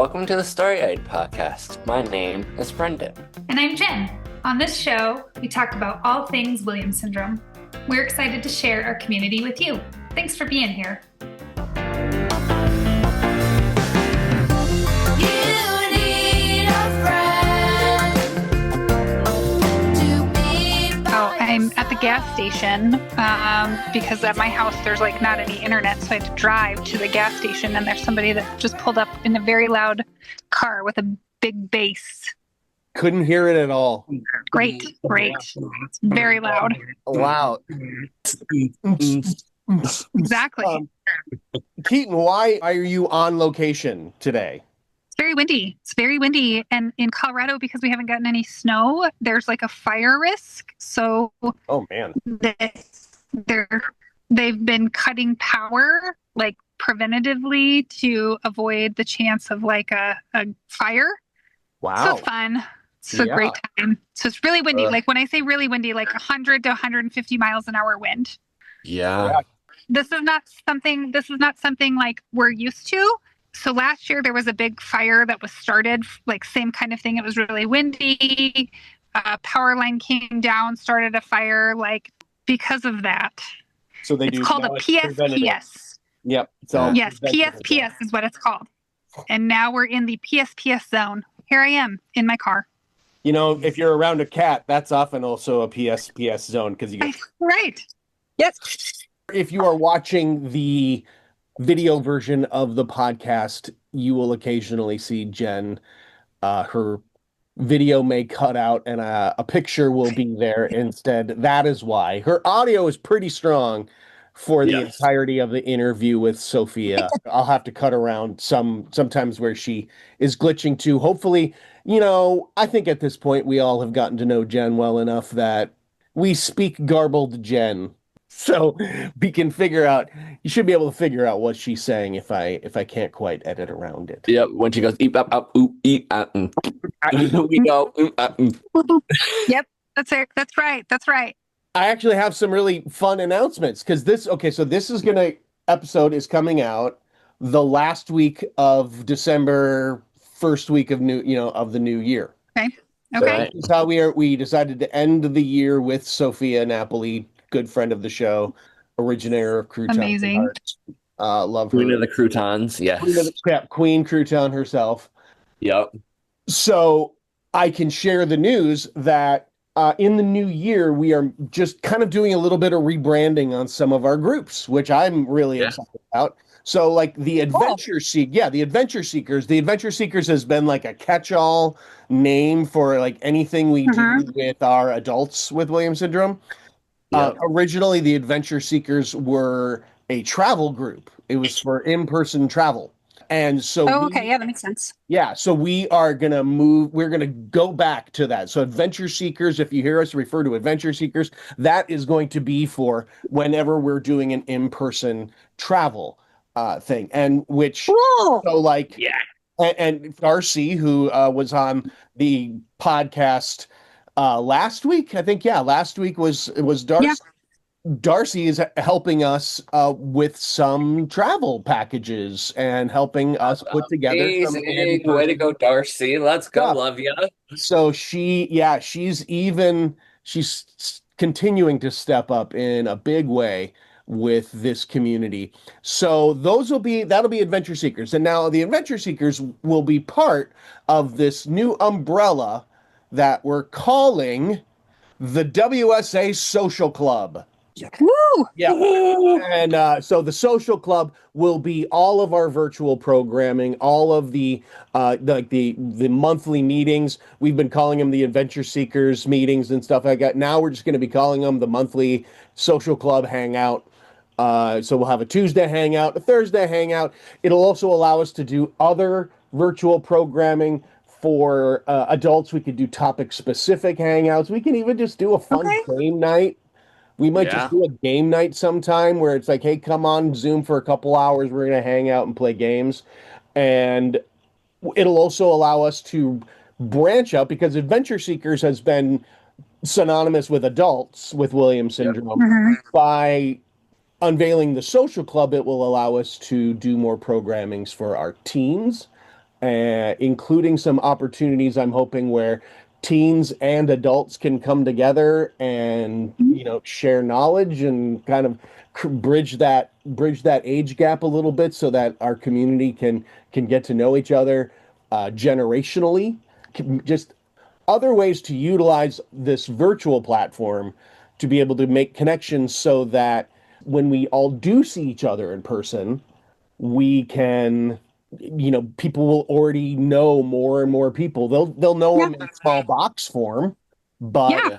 Welcome to the Story Eyed Podcast. My name is Brendan. And I'm Jen. On this show, we talk about all things Williams syndrome. We're excited to share our community with you. Thanks for being here. I'm at the gas station because at my house there's like not any internet, so I had to drive to the gas station, and there's somebody that just pulled up in a very loud car with a big bass. Couldn't hear it at all. Great. It's very loud. Wow. Exactly. Keaton, why are you on location today? It's very windy. And in Colorado, because we haven't gotten any snow, there's like a fire risk. So oh man, they've been cutting power like preventatively to avoid the chance of like a fire. Wow. So it's fun. It's a great time. So it's really windy. Like when I say really windy, like 100 to 150 miles an hour wind. Yeah. This is not something like we're used to. So last year there was a big fire that was started, like same kind of thing. It was really windy. Power line came down, started a fire, like because of that. So it's called a PSPS. Yep. Yes, PSPS is what it's called. And now we're in the PSPS zone. Here I am in my car. You know, if you're around a cat, that's often also a PSPS zone because you get right. Yes. If you are watching the video version of the podcast, you will occasionally see Jen. Her video may cut out and a picture will be there instead. That is why. Her audio is pretty strong for the entirety of the interview with Sophia. I'll have to cut around sometimes where she is glitching too. Hopefully, I think at this point we all have gotten to know Jen well enough that we speak garbled Jen. So we can you should be able to figure out what she's saying if I can't quite edit around it. Yep, when she goes, eep, up, up, oop, eep, we go, Yep, that's right. I actually have some really fun announcements because episode is coming out the last week of December, first week of of the new year. Okay. So this is how we decided to end the year with Sophia Napoli, good friend of the show, originator of Crouton. Amazing. Love her. Queen of the croutons, yes. Queen Crouton herself. Yep. So I can share the news that in the new year, we are just kind of doing a little bit of rebranding on some of our groups, which I'm really excited about. So like the Adventure Seekers. The Adventure Seekers has been like a catch-all name for like anything we do with our adults with Williams syndrome. Originally, the Adventure Seekers were a travel group. It was for in-person travel. And so that makes sense. Yeah, so we're going to go back to that. So Adventure Seekers, if you hear us refer to Adventure Seekers, that is going to be for whenever we're doing an in-person travel thing. And and Darcy, who was on the podcast last week, I think, last week was Darcy. Yeah. Darcy is helping us with some travel packages and helping us put together. Way to go, Darcy! Let's go, love you. So she's continuing to step up in a big way with this community. So that'll be Adventure Seekers, and now the Adventure Seekers will be part of this new umbrella that we're calling the WSA Social Club. Woo! Yeah. And so the Social Club will be all of our virtual programming, all of the monthly meetings. We've been calling them the Adventure Seekers meetings and stuff like that. Now we're just going to be calling them the monthly Social Club Hangout. So we'll have a Tuesday hangout, a Thursday hangout. It'll also allow us to do other virtual programming. For adults, we could do topic-specific hangouts. We can even just do a fun game night. We might just do a game night sometime where it's like, hey, come on Zoom for a couple hours. We're going to hang out and play games. And it'll also allow us to branch out because Adventure Seekers has been synonymous with adults with Williams syndrome. By unveiling the Social Club, it will allow us to do more programmings for our teens. including some opportunities I'm hoping where teens and adults can come together and share knowledge and kind of bridge that age gap a little bit so that our community can get to know each other generationally. Just other ways to utilize this virtual platform to be able to make connections so that when we all do see each other in person, we can, people will already know more and more people. They'll know Yeah. them in small box form, but Yeah.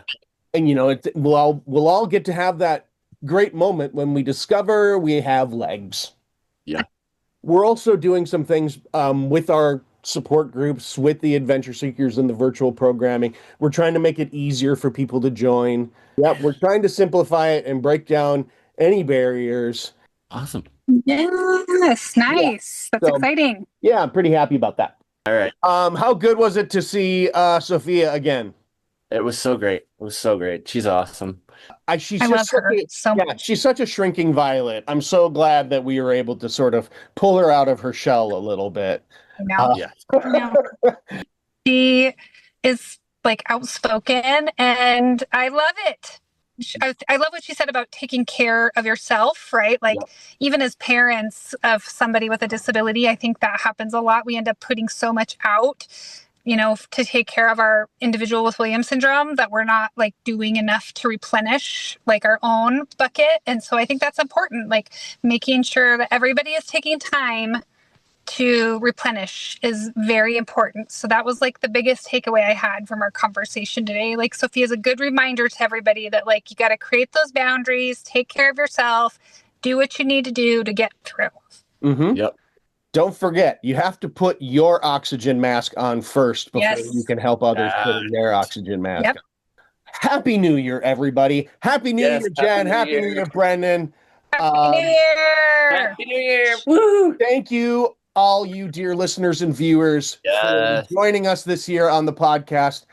and we'll all get to have that great moment when we discover we have legs. Yeah. We're also doing some things with our support groups, with the adventure seekers and the virtual programming. We're trying to make it easier for people to join. Yep, we're trying to simplify it and break down any barriers. Awesome. Yes, nice. That's So- exciting. Yeah, I'm pretty happy about that. All right. How good was it to see Sophia again? It was so great. It was so great. She's awesome. I love her so much. She's such a shrinking violet. I'm so glad that we were able to sort of pull her out of her shell a little bit. I know. Yeah. I know. She is like outspoken, and I love it. I love what she said about taking care of yourself, right? Like, even as parents of somebody with a disability, I think that happens a lot. We end up putting so much out, to take care of our individual with Williams syndrome that we're not like doing enough to replenish like our own bucket. And so I think that's important, like making sure that everybody is taking time to replenish is very important. So that was like the biggest takeaway I had from our conversation today. Like, Sophia's a good reminder to everybody that like you got to create those boundaries, take care of yourself, do what you need to do to get through. Mm-hmm. Yep. Don't forget, you have to put your oxygen mask on first before you can help others put in their oxygen mask. Yep. Happy New Year, everybody. Happy New Year, Jen. Happy New Year, Brendan. Happy New Year! Happy New Year. Woo! Thank you, all you dear listeners and viewers, for joining us this year on the podcast.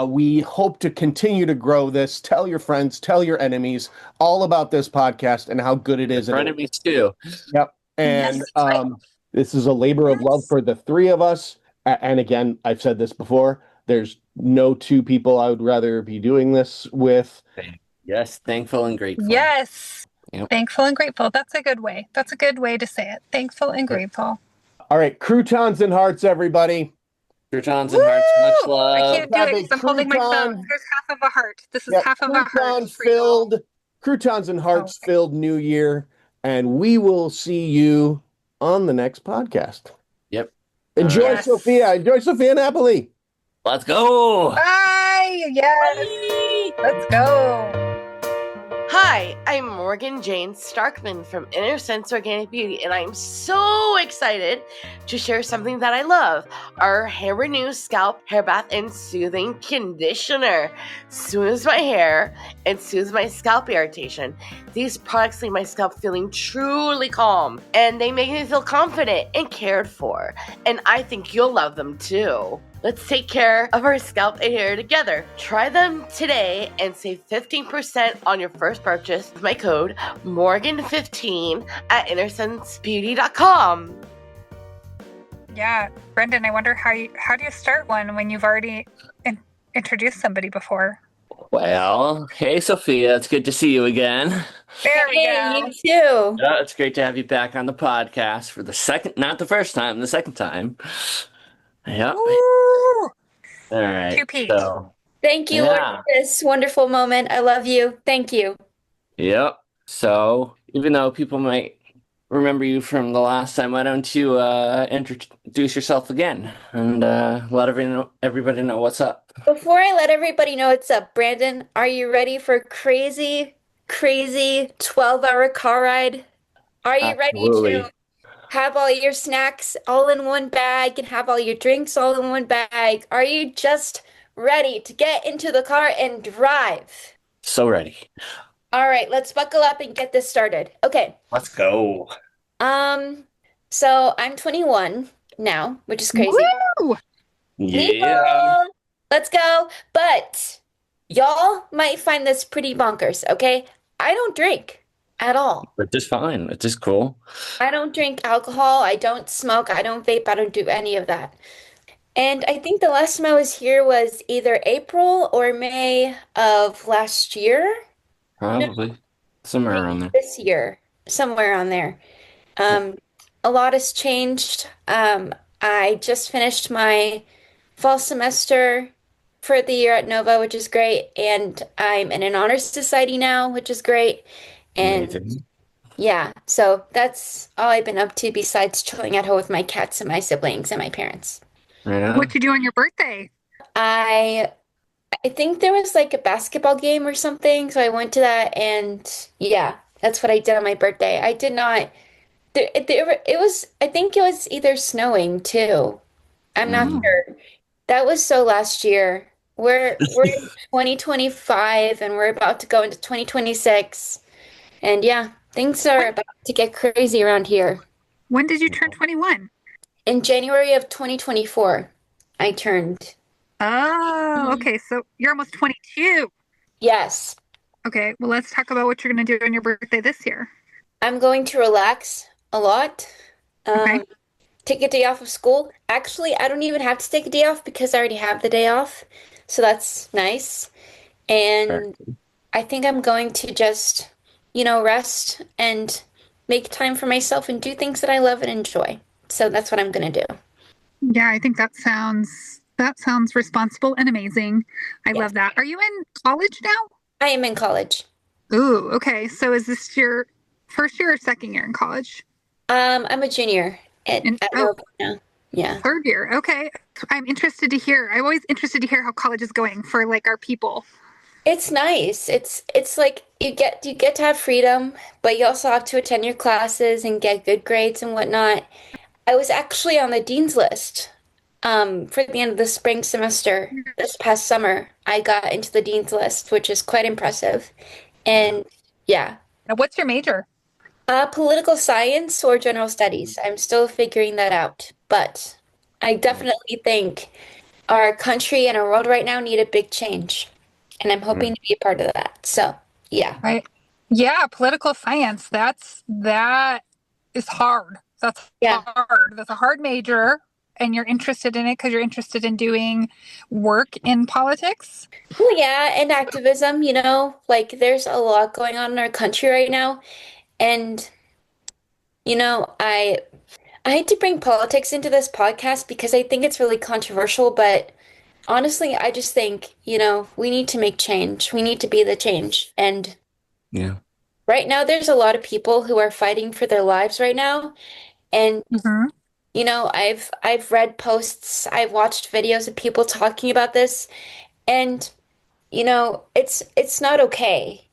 We hope to continue to grow this. Tell your friends, tell your enemies all about this podcast and how good it is. For enemies too. Yep. And this is a labor of love for the three of us. And again, I've said this before, there's no two people I would rather be doing this with. Yes, thankful and grateful. Yes. Yep. Thankful and grateful. That's a good way. That's a good way to say it. Thankful and grateful. All right, croutons and hearts, everybody. Croutons and hearts, much love. I can't do it because I'm holding my phone. Here's half of a heart. This is half of a heart. Croutons and hearts filled New Year, and we will see you on the next podcast. Yep. Enjoy Sophia. Enjoy Sophia Napoli. Let's go. Bye. Yes. Let's go. Hi, I'm Morgan Jane Starkman from Innersense Organic Beauty, and I'm so excited to share something that I love, our Hair Renew Scalp Hair Bath and Soothing Conditioner. Soothes my hair and soothes my scalp irritation. These products leave my scalp feeling truly calm, and they make me feel confident and cared for, and I think you'll love them too. Let's take care of our scalp and hair together. Try them today and save 15% on your first purchase with my code Morgan15 at InnersenseBeauty.com. Yeah, Brendan, I wonder how do you start one when you've already introduced somebody before? Well, hey Sophia, it's good to see you again. There we go. You too. Yeah, it's great to have you back on the podcast for the second, not the first time, the second time. Yep. Ooh. All right. Two-peat. So, Thank you, Lord, for this wonderful moment. I love you. Thank you. yep. So, even though people might remember you from the last time, why don't you introduce yourself again and let everybody know what's up? Before I let everybody know what's up, Brandon, are you ready for crazy 12-hour car ride? Are you Absolutely. ready to have all your snacks all in one bag and have all your drinks all in one bag? Are you just ready to get into the car and drive? So ready. All right, let's buckle up and get this started. Okay. Let's go. So I'm 21 now, which is crazy. Woo! Yeah. Let's go. But y'all might find this pretty bonkers, okay? I don't drink. at all. Which is fine. Which is cool. I don't drink alcohol. I don't smoke. I don't vape. I don't do any of that. And I think the last time I was here was either April or May of last year. No, Probably somewhere maybe around there. this year, somewhere on there. Um, a lot has changed. I just finished my fall semester for the year at Nova, which is great. And I'm in an honors society now, which is great. And Amazing. yeah, so that's all I've been up to besides chilling at home with my cats and my siblings and my parents. Right What on. you do on your birthday? I I think there was like a basketball game or something, so I went to that and yeah, that's what I did on my birthday. I did not it was I think it was either snowing too. I'm not Oh, Mm. sure. That was so last year. We're in 2025 and we're about to go into 2026. And yeah, things are when about to get crazy around here. when did you turn 21? In January of 2024, I turned. Oh, Mhm. okay. So you're almost 22. Yes, Okay, well, let's talk about what you're going to do on your birthday this year. I'm going to relax a lot. Okay. Um, take a day off of school. Actually, I don't even have to take a day off because I already have the day off. So that's nice. Fair. And I think I'm going to just, rest and make time for myself and do things that I love and enjoy. So that's what I'm going to do. Yeah, I think that sounds responsible and amazing. I Yes, love that. Are you in college now? I am in college. Ooh, okay. So is this your first year or second year in college? I'm a junior In at oh, Nova now. Yeah. third year. Okay. I'm interested to hear. I'm always interested to hear how college is going for like our people. It's nice. It's like you get to have freedom, but you also have to attend your classes and get good grades and whatnot. I was actually on the dean's list for the end of the spring semester this past summer. I got into the dean's list, which is quite impressive. Yeah. And yeah, Now, what's your major? political science or general studies. I'm still figuring that out, but I definitely think our country and our world right now need a big change, and I'm hoping Mm. to be a part of that. So, yeah. Right. Yeah, political science. That is hard. That's Yeah. hard. That's a hard major, and you're interested in it because you're interested in doing work in politics. Well, yeah, and activism, like there's a lot going on in our country right now. And, I hate to bring politics into this podcast because I think it's really controversial, but honestly, I just think, we need to make change. We need to be the change. And Yeah. right now, there's a lot of people who are fighting for their lives right now. And, Hmm. I've read posts, I've watched videos of people talking about this, and it's not okay.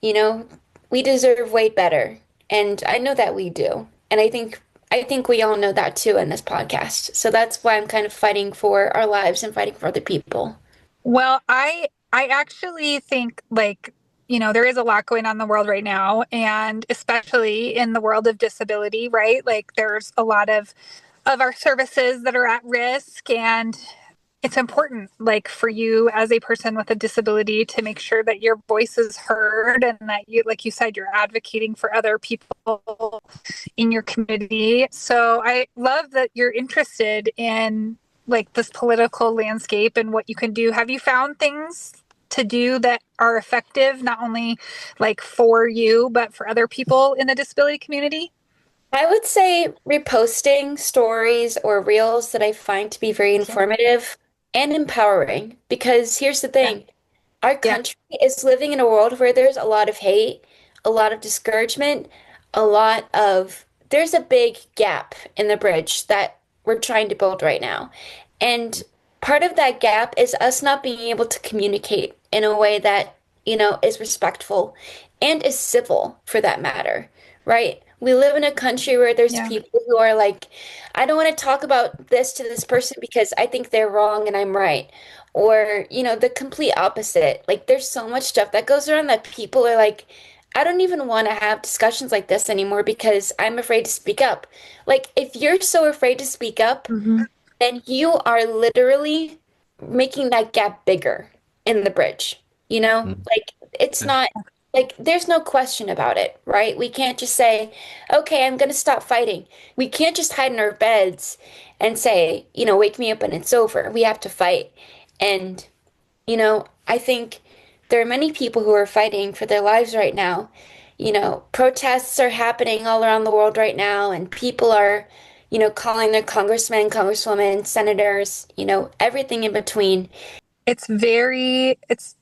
We deserve way better. And I know that we do. And I think we all know that too in this podcast. So that's why I'm kind of fighting for our lives and fighting for other people. Well, I actually think like there is a lot going on in the world right now, and especially in the world of disability, right? Like there's a lot of our services that are at risk, and it's important like for you as a person with a disability to make sure that your voice is heard and that you like you said you're advocating for other people in your community. So I love that you're interested in like this political landscape and what you can do. Have you found things to do that are effective not only like for you but for other people in the disability community? I would say reposting stories or reels that I find to be very informative and empowering. Because here's the Yeah. thing, our Yeah. country is living in a world where there's a lot of hate, a lot of discouragement, there's a big gap in the bridge that we're trying to build right now. And part of that gap is us not being able to communicate in a way that, is respectful and is civil for that matter, right? We live in a country where there's Yeah. people who are like, I don't want to talk about this to this person because I think they're wrong and I'm right. Or, the complete opposite. Like, there's so much stuff that goes around that people are like, I don't even want to have discussions like this anymore because I'm afraid to speak up. Like, if you're so afraid to speak up, Mhm. then you are literally making that gap bigger in the bridge. Mm. Like, it's Yeah. not. Like, there's no question about it, right? We can't just say, okay, I'm gonna stop fighting. We can't just hide in our beds and say, wake me up when it's over. We have to fight. And, I think there are many people who are fighting for their lives right now. Protests are happening all around the world right now, and people are, calling their congressmen, congresswomen, senators, everything in between. It's very, it's,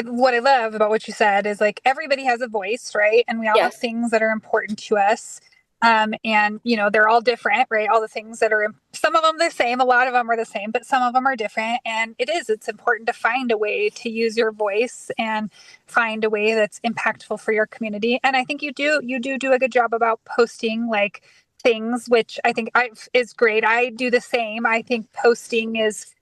what I love about what you said is like everybody has a voice, right? And we all have Yes. things that are important to us. And they're all different, right? All the things that are, some of them the same, a lot of them are the same, but some of them are different. And it's important to find a way to use your voice and find a way that's impactful for your community. And I think you do a good job about posting like things, which I think is great. I do the same. I think posting is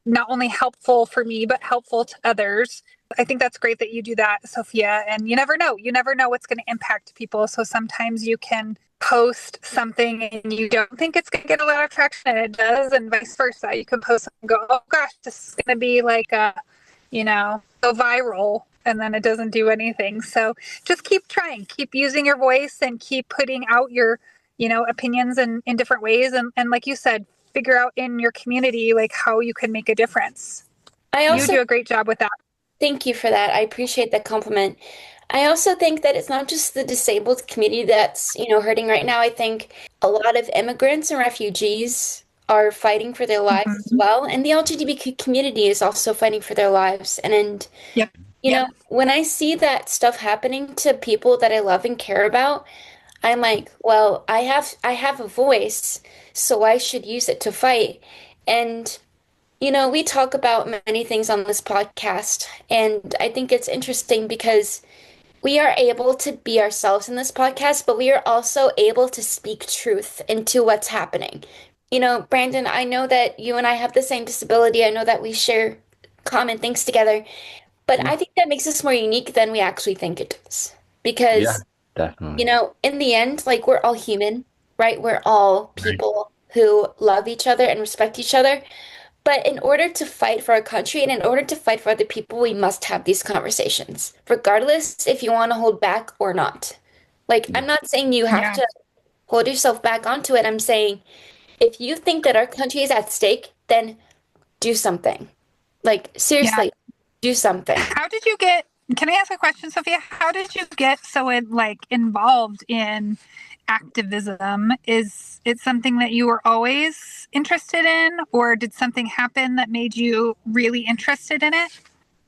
not only helpful for me, but helpful to others. I think that's great that you do that, Sophia. And you never know. You never know what's going to impact people. So sometimes you can post something and you don't think it's going to get a lot of traction and it does, and vice versa. You can post and go, oh gosh, this is going to be like go viral. And then it doesn't do anything. So just keep trying, keep using your voice and keep putting out your, opinions in different ways. And like you said, figure out in your community like how you can make a difference. I You also do a great job with that. Thank you for that. I appreciate that compliment. I also think that it's not just the disabled community that's, hurting right now. I think a lot of immigrants and refugees are fighting for their lives as Mm-hmm. well. And the LGBTQ community is also fighting for their lives. And, Yep. Yep. when I see that stuff happening to people that I love and care about, I'm like, well, I have a voice, so I should use it to fight. And we talk about many things on this podcast, and I think it's interesting because we are able to be ourselves in this podcast, but we are also able to speak truth into what's happening. Brandon, I know that you and I have the same disability. I know that we share common things together, but I think that makes us more unique than we actually think it does. Yeah, Because, definitely. in the end, like we're all human, right? We're all Right. people who love each other and respect each other. But in order to fight for our country and in order to fight for other people, we must have these conversations, regardless if you want to hold back or not. Like, I'm not saying you have Yeah. to hold yourself back onto it. I'm saying if you think that our country is at stake, then do something. Like, Yeah. seriously, do something. How did you get, can I ask a question, Sophia? How did you get so involved in activism? Is it something that you were always interested in, or did something happen that made you really interested in it?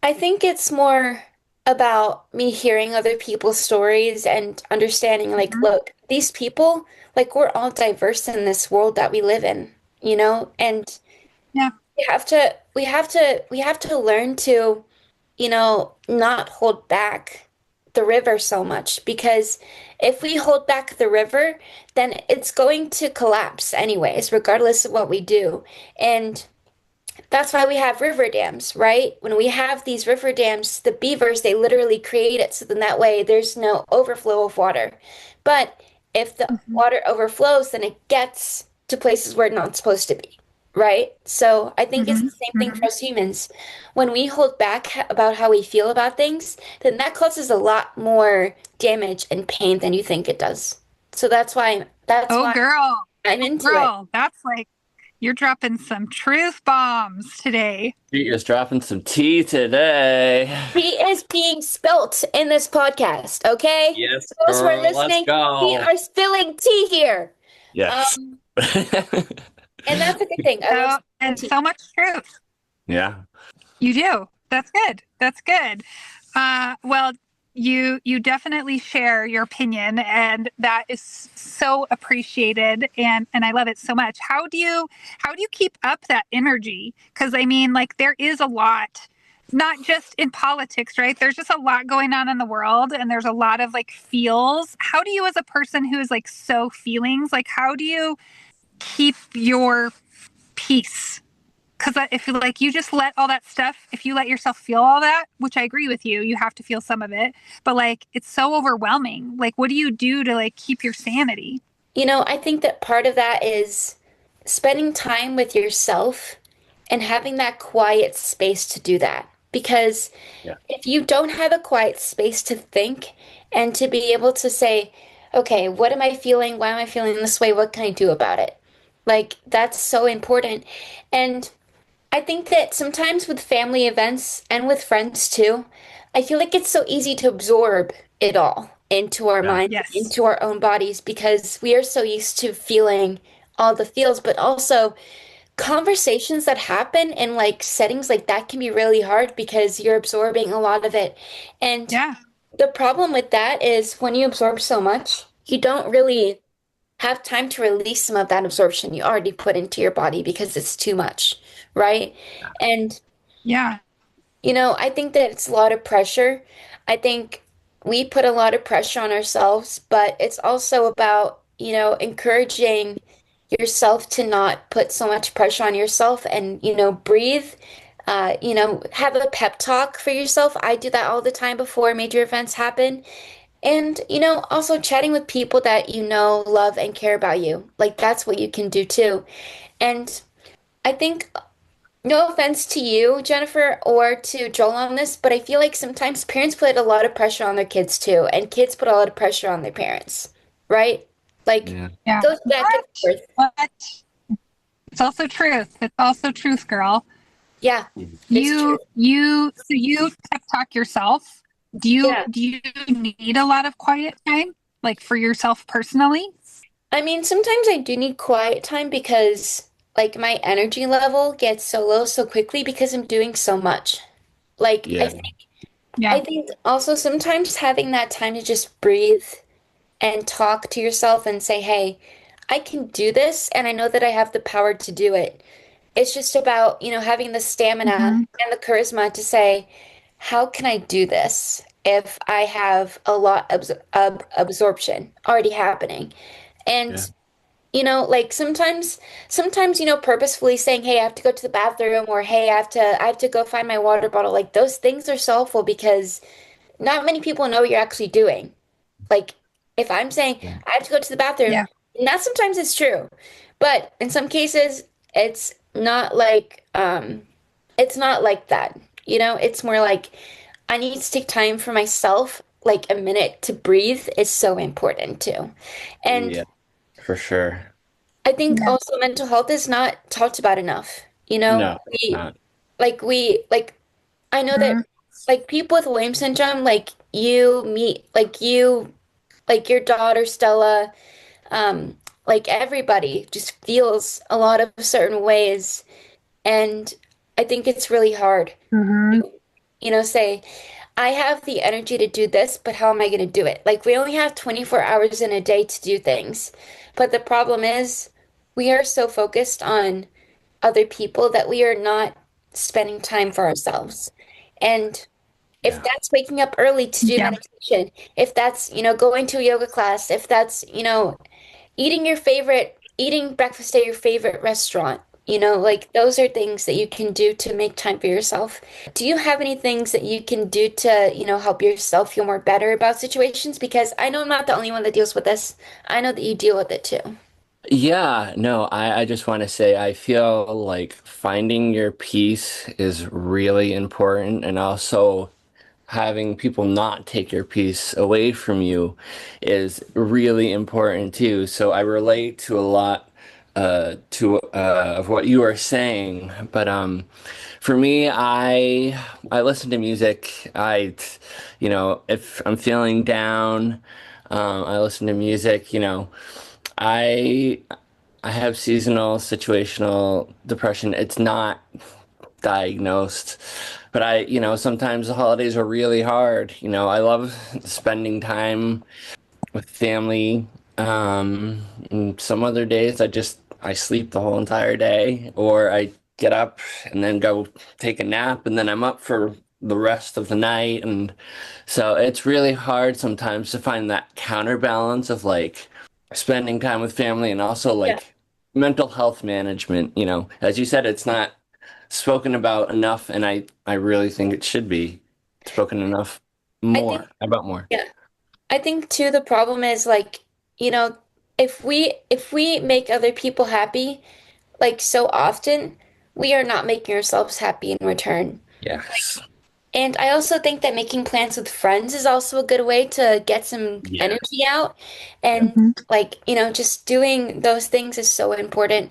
I think it's more about me hearing other people's stories and understanding, like, Mhm. look, these people, like, we're all diverse in this world that we live in, and Yeah. we have to learn to, not hold back the river so much because if we hold back the river, then it's going to collapse anyways, regardless of what we do. And that's why we have river dams, right? When we have these river dams, the beavers, they literally create it so then that way there's no overflow of water. But if the Mhm. water overflows, then it gets to places where it's not supposed to be, right? So I think it's the Mhm. same thing for Mhm. us humans. When we hold back about how we feel about things, then that causes a lot more damage and pain than you think it does. So that's Oh, why girl. I'm into it. Girl, that's like you're dropping some truth bombs today. She is dropping some tea today. He is being spilt in this podcast, okay? Yes, For those who are girl, let's listening, we go. are spilling tea here. Yes. Um, and that's a good thing. I love So, spilling and tea. so much truth. Yeah. You do. That's good. That's good. Well, you definitely share your opinion, and that is so appreciated, and I love it so much. How do you keep up that energy? Because I mean, like there is a lot, not just in politics, right? There's just a lot going on in the world, and there's a lot of like feels. How do you, as a person who is like so feelings, like how do you keep your peace? Because if you just let all that stuff, if you let yourself feel all that, which I agree with you, you have to feel some of it, but like it's so overwhelming. Like, what do you do to like keep your sanity? I think that part of that is spending time with yourself and having that quiet space to do that. because Yeah. if you don't have a quiet space to think and to be able to say, okay, what am I feeling? Why am I feeling this way? What can I do about it? Like, that's so important. And I think that sometimes with family events and with friends too, I feel like it's so easy to absorb it all into our Yeah. minds, Yes. into our own bodies, because we are so used to feeling all the feels, but also conversations that happen in like settings like that can be really hard because you're absorbing a lot of it. And Yeah. the problem with that is when you absorb so much, you don't really have time to release some of that absorption you already put into your body because it's too much, right? And, Yeah. I think that it's a lot of pressure. I think we put a lot of pressure on ourselves, but it's also about, encouraging yourself to not put so much pressure on yourself and, breathe. Have a pep talk for yourself. I do that all the time before major events happen. And, also chatting with people that you know, love, and care about you. Like, that's what you can do too. And I think, no offense to you, Jennifer, or to Joel on this, but I feel like sometimes parents put a lot of pressure on their kids too, and kids put a lot of pressure on their parents, right? Like, Yeah. it Yeah. goes back and forth. But it's also truth. It's also truth, girl. Yeah, Mhm. it's true. You pep talk yourself. Yeah. Do you need a lot of quiet time, like for yourself personally? I mean, sometimes I do need quiet time because, like, my energy level gets so low so quickly because I'm doing so much. Like, Yeah. I Yeah. think also sometimes having that time to just breathe and talk to yourself and say, hey, I can do this and I know that I have the power to do it. It's just about, having the stamina Hmm. and the charisma to say, how can I do this if I have a lot of absorption already happening? Yeah. And like sometimes, purposefully saying, "Hey, I have to go to the bathroom," or "Hey, I have to go find my water bottle." Like those things are so helpful because not many people know what you're actually doing. Like if I'm saying Yeah. I have to go to the bathroom, Yeah. and that sometimes it's true, but in some cases it's not like that. It's more like I need to take time for myself. Like a minute to breathe is so important too. And Yeah. For sure. I think Yeah. also mental health is not talked about enough. No, it's We not. like I know that Mhm. like people with Williams syndrome, like you meet like your daughter Stella, like everybody just feels a lot of certain ways, and I think it's really hard. Mhm. Say I have the energy to do this, but how am I going to do it? Like, we only have 24 hours in a day to do things. But the problem is, we are so focused on other people that we are not spending time for ourselves. And if Yeah. that's waking up early to do Yeah. meditation, if that's, going to a yoga class, if that's, eating breakfast at your favorite restaurant. Like those are things that you can do to make time for yourself. Do you have any things that you can do to, help yourself feel more better about situations? Because I know I'm not the only one that deals with this. I know that you deal with it too. Yeah, no, I just want to say I feel like finding your peace is really important, and also having people not take your peace away from you is really important too. So I relate to a lot of what you are saying, but for me, I listen to music. If I'm feeling down, I listen to music. I I have seasonal situational depression. It's not diagnosed, but sometimes the holidays are really hard. I love spending time with family. And some other days I sleep the whole entire day, or I get up and then go take a nap, and then I'm up for the rest of the night. And so it's really hard sometimes to find that counterbalance of like spending time with family and also Yeah. like mental health management. As you said, it's not spoken about enough, and I really think it should be spoken enough I think, more about more. yeah. I think too the problem is like, you know, if we make other people happy, like so often, we are not making ourselves happy in return. Yes. And I also think that making plans with friends is also a good way to get some Yeah. energy out. And Mhm. like, just doing those things is so important.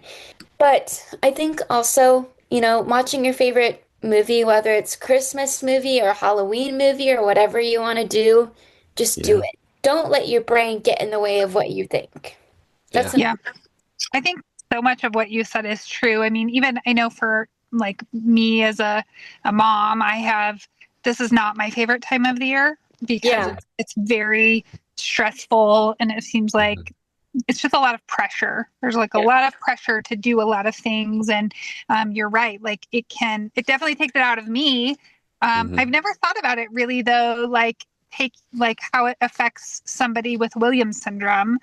But I think also, watching your favorite movie, whether it's Christmas movie or Halloween movie or whatever you want to do, just do Yeah. it. Don't let your brain get in the way of what you think. That's Yeah. an, Yeah. I think so much of what you said is true. I mean, even I know for like me as a mom, this is not my favorite time of the year because yeah, it's very stressful and it seems Mhm. like it's just a lot of pressure. There's like a yeah, lot of pressure to do a lot of things. And you're right. Like it definitely takes it out of me. I've Mhm. never thought about it really though, like how it affects somebody with Williams syndrome.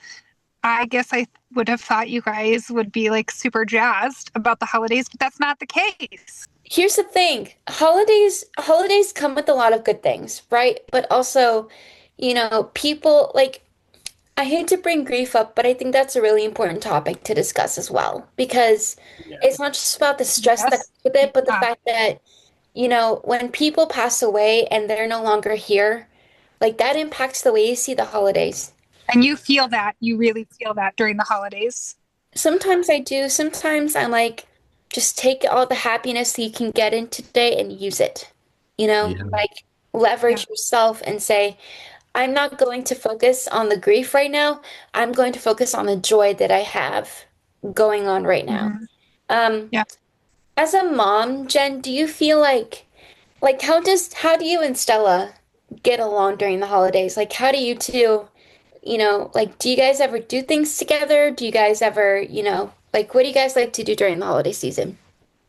I guess I would have thought you guys would be like super jazzed about the holidays, but that's not the case. Here's the thing. Holidays come with a lot of good things, right? But also, people like I hate to bring grief up, but I think that's a really important topic to discuss as well because Yeah. it's not just about the stress that Yes. comes with it, but the Yeah. fact that, when people pass away and they're no longer here, like that impacts the way you see the holidays. And you feel that, you really feel that during the holidays. Sometimes I do. Sometimes I'm like, just take all the happiness that you can get in today and use it. Yeah. Like Yeah. leverage yourself and say, I'm not going to focus on the grief right now. I'm going to focus on the joy that I have going on right now. Hmm. Um, Yeah. as a mom, Jen, do you feel like how do you and Stella get along during the holidays? Like how do you two, like do you guys ever do things together? Do you guys ever, like what do you guys like to do during the holiday season?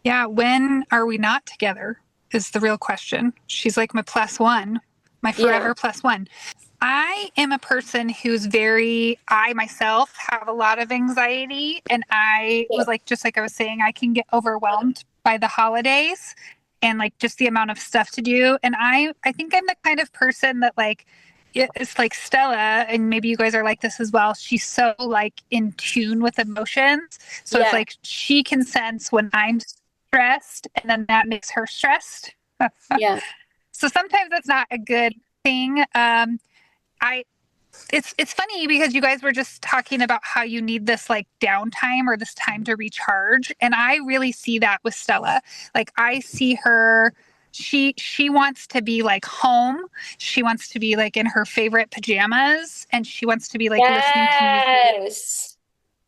Yeah. When are we not together is the real question. She's like my plus one, my Yeah. forever plus one. I am a person I myself have a lot of anxiety. And I Yeah. was like, just like I was saying, I can get overwhelmed by the holidays and like just the amount of stuff to do. And I think I'm the kind of person that like, it's like Stella, and maybe you guys are like this as well. She's so like in tune with emotions. So it's Yeah. like she can sense when I'm stressed, and then that makes her stressed. Yeah. So sometimes that's not a good thing. I it's funny because you guys were just talking about how you need this like downtime or this time to recharge, and I really see that with Stella. Like I see her, she wants to be like home. She wants to be like in her favorite pajamas, and she wants to be like listening to music, Yes.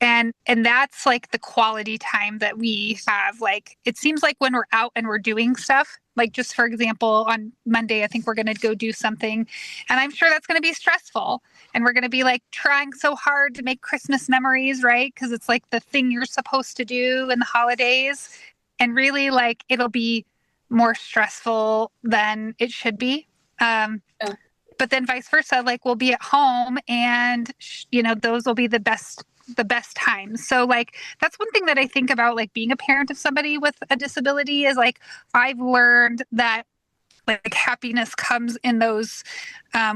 and that's like the quality time that we have. Like it seems like when we're out and we're doing stuff, like just for example on Monday I think we're going to go do something, and I'm sure that's going to be stressful, and we're going to be like trying so hard to make Christmas memories, right? Because it's like the thing you're supposed to do in the holidays, and really like it'll be more stressful than it should be. um Yeah. but then vice versa, like we'll be at home, and those will be the best times. So like that's one thing that I think about, like being a parent of somebody with a disability, is like I've learned that like happiness comes in those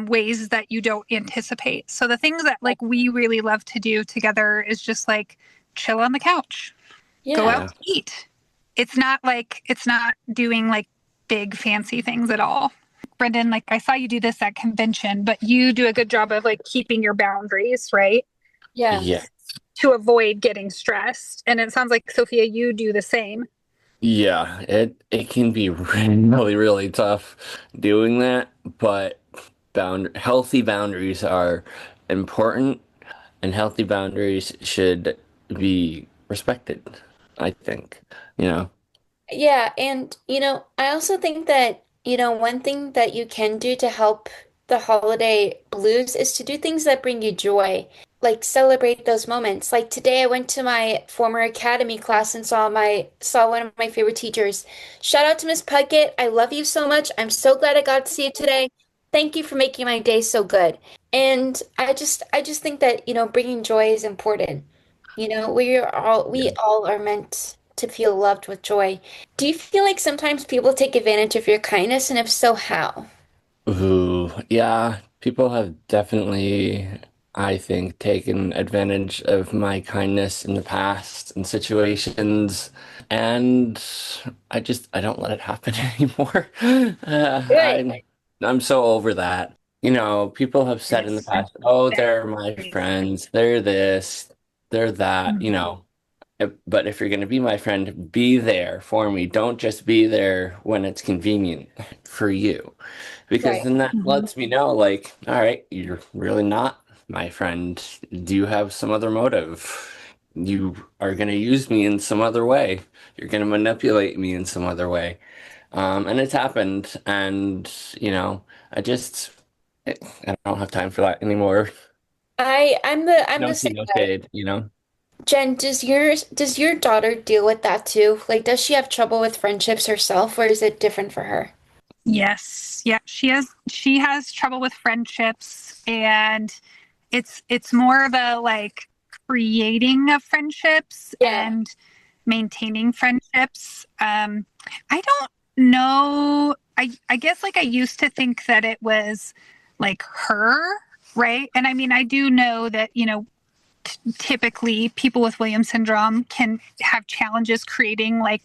ways that you don't anticipate. So the things that like we really love to do together is just like chill on the couch, go Yeah. out Yeah. to eat. It's not doing like big fancy things at all. Brendan, like I saw you do this at convention, but you do a good job of like keeping your boundaries, right? Yeah. Yeah. To avoid getting stressed. And it sounds like Sophia, you do the same. Yeah, it can be really, really tough doing that, but healthy boundaries are important, and healthy boundaries should be respected, I think, you know. Yeah, and I also think that, one thing that you can do to help the holiday blues is to do things that bring you joy, like celebrate those moments. Like today I went to my former academy class and saw one of my favorite teachers. Shout out to Miss Puckett. I love you so much. I'm so glad I got to see you today. Thank you for making my day so good. And I just think that, bringing joy is important. We Yeah. all are meant to feel loved with joy. Do you feel like sometimes people take advantage of your kindness, and if so, how? Ooh, yeah, people have definitely. I think, taken advantage of my kindness in the past in situations, and I don't let it happen anymore. Good. I'm so over that. You know, people have said in the Yes, past, "Oh, they're my exactly. friends. They're this, they're that," you Mhm. know. But if you're going to be my friend, be there for me. Don't just be there when it's convenient for you. Because Right. then that Mhm. lets me know, like, all right, you're really not my friend. Do you have some other motive? You are going to use me in some other way. You're going to manipulate me in some other way. And it's happened. And, you know, I just, I don't have time for that anymore. I'm No the tea, same no way. shade, you know? Jen, does your daughter deal with that too? Like, does she have trouble with friendships herself, or is it different for her? Yes. Yeah, she has trouble with friendships, and it's more of a like creating of friendships Yeah. and maintaining friendships. I don't know. I guess like I used to think that it was like her, right? And I mean, I do know that, typically people with Williams syndrome can have challenges creating like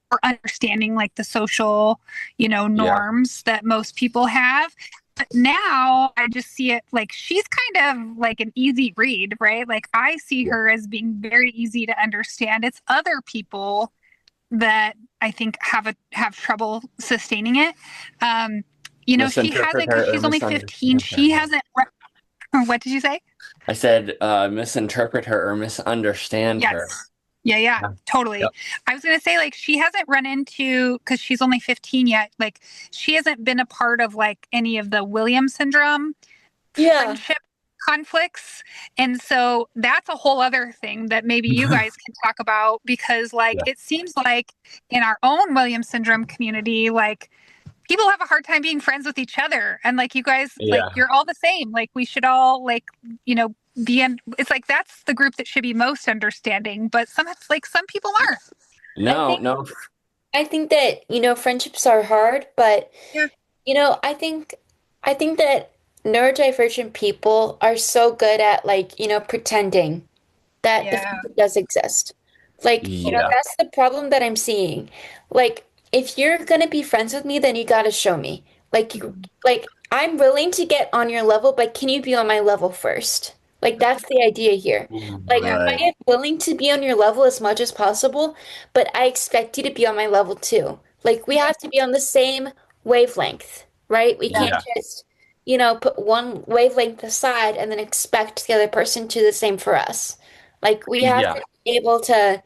or understanding like the social, Yeah. norms that most people have. But now I just see it like she's kind of like an easy read, right? Like I see Yeah. her as being very easy to understand. It's other people that I think have trouble sustaining it. Um, she Misinterpret hasn't because her or she's only 15. misunderstand her. She hasn't. What did you say? I said, misinterpret her or misunderstand her. Yes. Yeah, yeah, Yeah. totally. Yep. I was going to say, like, she hasn't run into, because she's only 15 yet, like, she hasn't been a part of, like, any of the Williams syndrome Yeah. friendship conflicts. And so that's a whole other thing that maybe you guys can talk about because, like, Yeah. it seems like in our own Williams syndrome community, like, people have a hard time being friends with each other. And, like, you guys, like, Yeah. you're all the same. Like, we should all, like, be in, it's like that's the group that should be most understanding, but some people aren't. I No, think no. I think that, friendships are hard, but Yeah. I think that neurodivergent people are so good at like, pretending that the Yeah. friendship does exist. Like, Yeah. that's the problem that I'm seeing. Like, if you're gonna be friends with me, then you gotta show me. Like I'm willing to get on your level, but can you be on my level first? Like that's the idea here. Like Yeah. I Right. am willing to be on your level as much as possible, but I expect you to be on my level too. Like we have to be on the same wavelength, right? We Yeah. can't Yeah. just, put one wavelength aside and then expect the other person to do the same for us. Like we have Yeah. to be able to,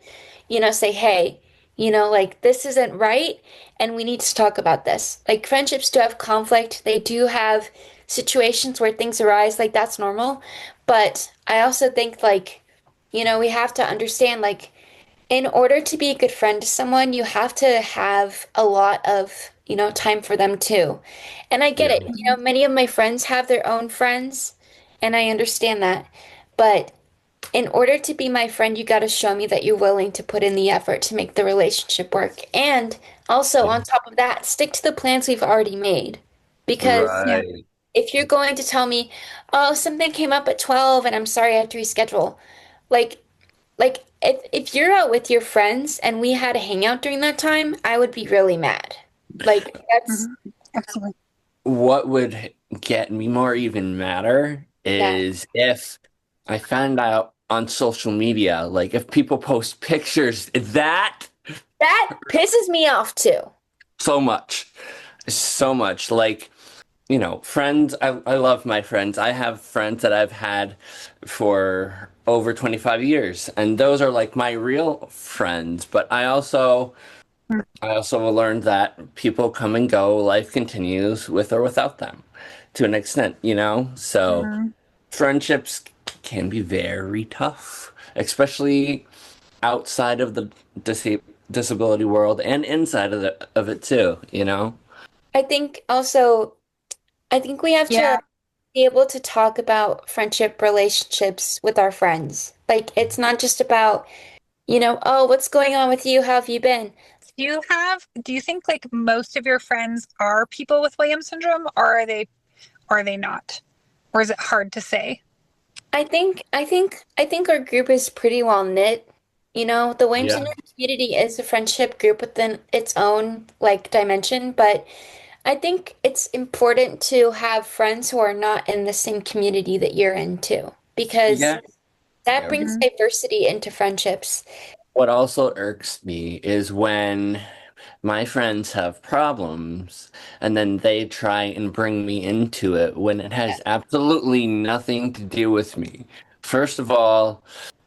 say, hey, like this isn't right and we need to talk about this. Like friendships do have conflict. They do have situations where things arise, like that's normal. But I also think like, we have to understand like in order to be a good friend to someone, you have to have a lot of, time for them too. And I get Yeah. it. Many of my friends have their own friends, and I understand that. But in order to be my friend, you got to show me that you're willing to put in the effort to make the relationship work. And also, Yeah. on top of that, stick to the plans we've already made. Because Yeah. Right. if you're going to tell me, oh, something came up at 12 and I'm sorry I have to reschedule, like, if you're out with your friends and we had a hangout during that time, I would be really mad. Like, that's, Mhm. Absolutely. What would get me more even madder yeah, is if I found out on social media, like if people post pictures, that that pisses me off too. so much, so much. Like, you know, friends, I love my friends. I have friends that I've had for over 25 years, and those are like my real friends. But I also learned that people come and go, life continues with or without them to an extent, you know? So Mhm. friendships can be very tough, especially outside of the disability world and inside of it too, you know? I think also, I think we have to Yeah. be able to talk about friendship relationships with our friends. Like, it's not just about, oh, what's going on with you? How have you been? Do you think like most of your friends are people with Williams syndrome, or are they not? Or is it hard to say? I think our group is pretty well knit. You know, the Williams Yeah. Syndrome community is a friendship group within its own like dimension, but I think it's important to have friends who are not in the same community that you're in too, because Yeah. that Yeah. brings Mhm. diversity into friendships. What also irks me is when my friends have problems and then they try and bring me into it when it has absolutely nothing to do with me. First of all,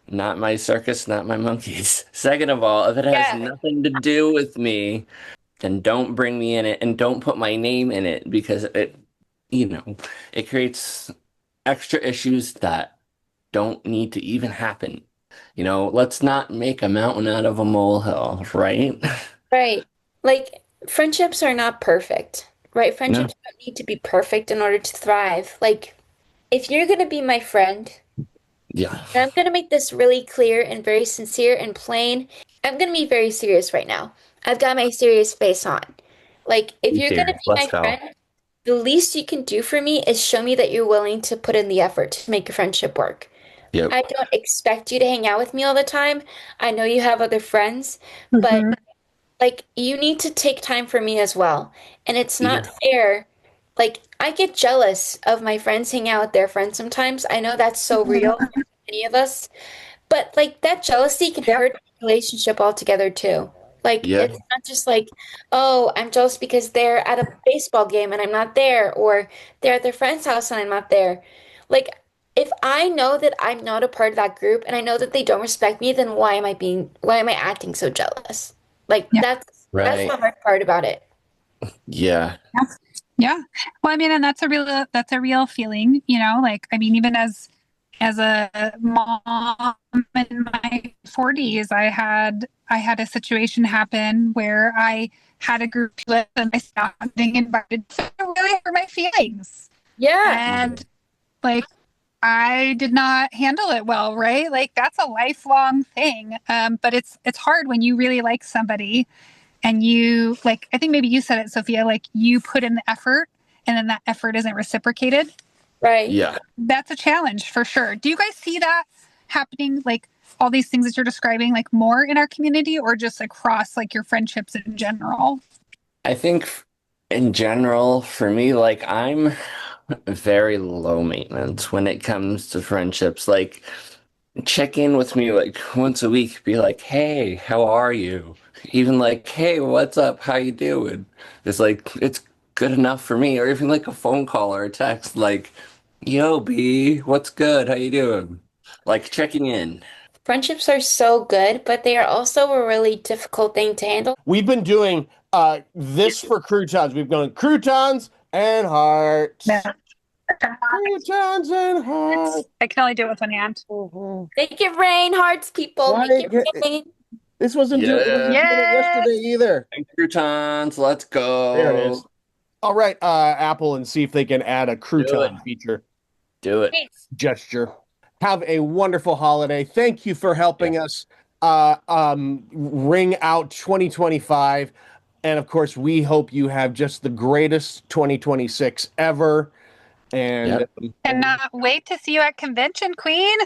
not my circus, not my monkeys. Second of all, if it has Yeah, nothing to do with me, then don't bring me in it and don't put my name in it because you know, it creates extra issues that don't need to even happen. Let's not make a mountain out of a molehill, right? right. Like friendships are not perfect, right? No. Friendships don't need to be perfect in order to thrive. Like if you're gonna be my friend, Yeah. and I'm gonna make this really clear and very sincere and plain, I'm gonna be very serious right now. I've got my serious face on. Like, if Be you're gonna serious. be Let's my go. friend, the least you can do for me is show me that you're willing to put in the effort to make a friendship work. Yep. I don't expect you to hang out with me all the time. I know you have other friends, but Mhm. like you need to take time for me as well. And it's Yeah. not fair. Like, I get jealous of my friends hanging out with their friends sometimes. I know that's so real Mhm. for any of us. But like that jealousy can Yep. hurt a relationship altogether too. Like Yeah. it's not just like, oh, I'm jealous because they're at a baseball game and I'm not there, or they're at their friend's house and I'm not there. Like if I know that I'm not a part of that group and I know that they don't respect me, then why am I acting so jealous? Like Yeah. that's the Right. hard part about it. Yeah. Yeah. Yeah. Well, I mean, and that's a real feeling, like, I mean, even as a mom in my 40s, I had a situation happen where I had a group with and I stopped being invited. So it really hurt my feelings. Yeah. And like I did not handle it well, right? Like that's a lifelong thing. But it's hard when you really like somebody and you like I think maybe you said it, Sophia, like you put in the effort and then that effort isn't reciprocated. Right. Yeah. That's a challenge for sure. Do you guys see that happening, like all these things that you're describing, like more in our community or just across like your friendships in general? I think in general, for me, like I'm very low maintenance when it comes to friendships. Like check in with me like once a week, be like, "Hey, how are you?" Even like, "Hey, what's up? How you doing?" It's good enough for me. Or even like a phone call or a text like, "Yo, B, what's good? How you doing?" Like checking in. Friendships are so good, but they are also a really difficult thing to handle. We've been doing this for croutons. We've gone croutons and hearts. Yeah. Croutons and hearts. I can only do it with one hand. Mhm. Make it rain, hearts, people. Make Right? it rain. This wasn't it wasn't Yeah. doing it Yes. yesterday either. And croutons, let's There it is. go. All right, Apple, and see if they can add a Do it. crouton feature Do it. gesture. Have a wonderful holiday. Thank you for helping us ring out 2025. And of course, we hope you have just the greatest 2026 ever. And Yep. Cannot wait to see you at convention, Queen.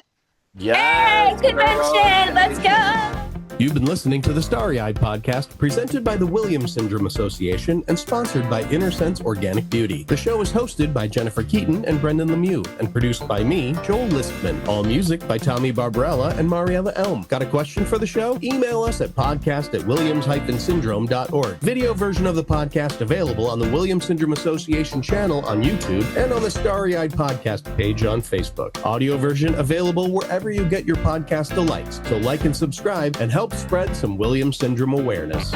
Yeah. Hey, convention! Let's go! You've been listening to the Starry Eyed podcast presented by the Williams Syndrome Association and sponsored by Innersense Organic Beauty. The show is hosted by Jennifer Keaton and Brendan Lemieux and produced by me, Joel Liskman. All music by Tommy Barbarella and Mariella Elm. Got a question for the show? Email us at podcast@williams-syndrome.org. Video version of the podcast available on the Williams Syndrome Association channel on YouTube and on the Starry Eyed podcast page on Facebook. Audio version available wherever you get your podcast delights. So like and subscribe and help spread some Williams Syndrome awareness.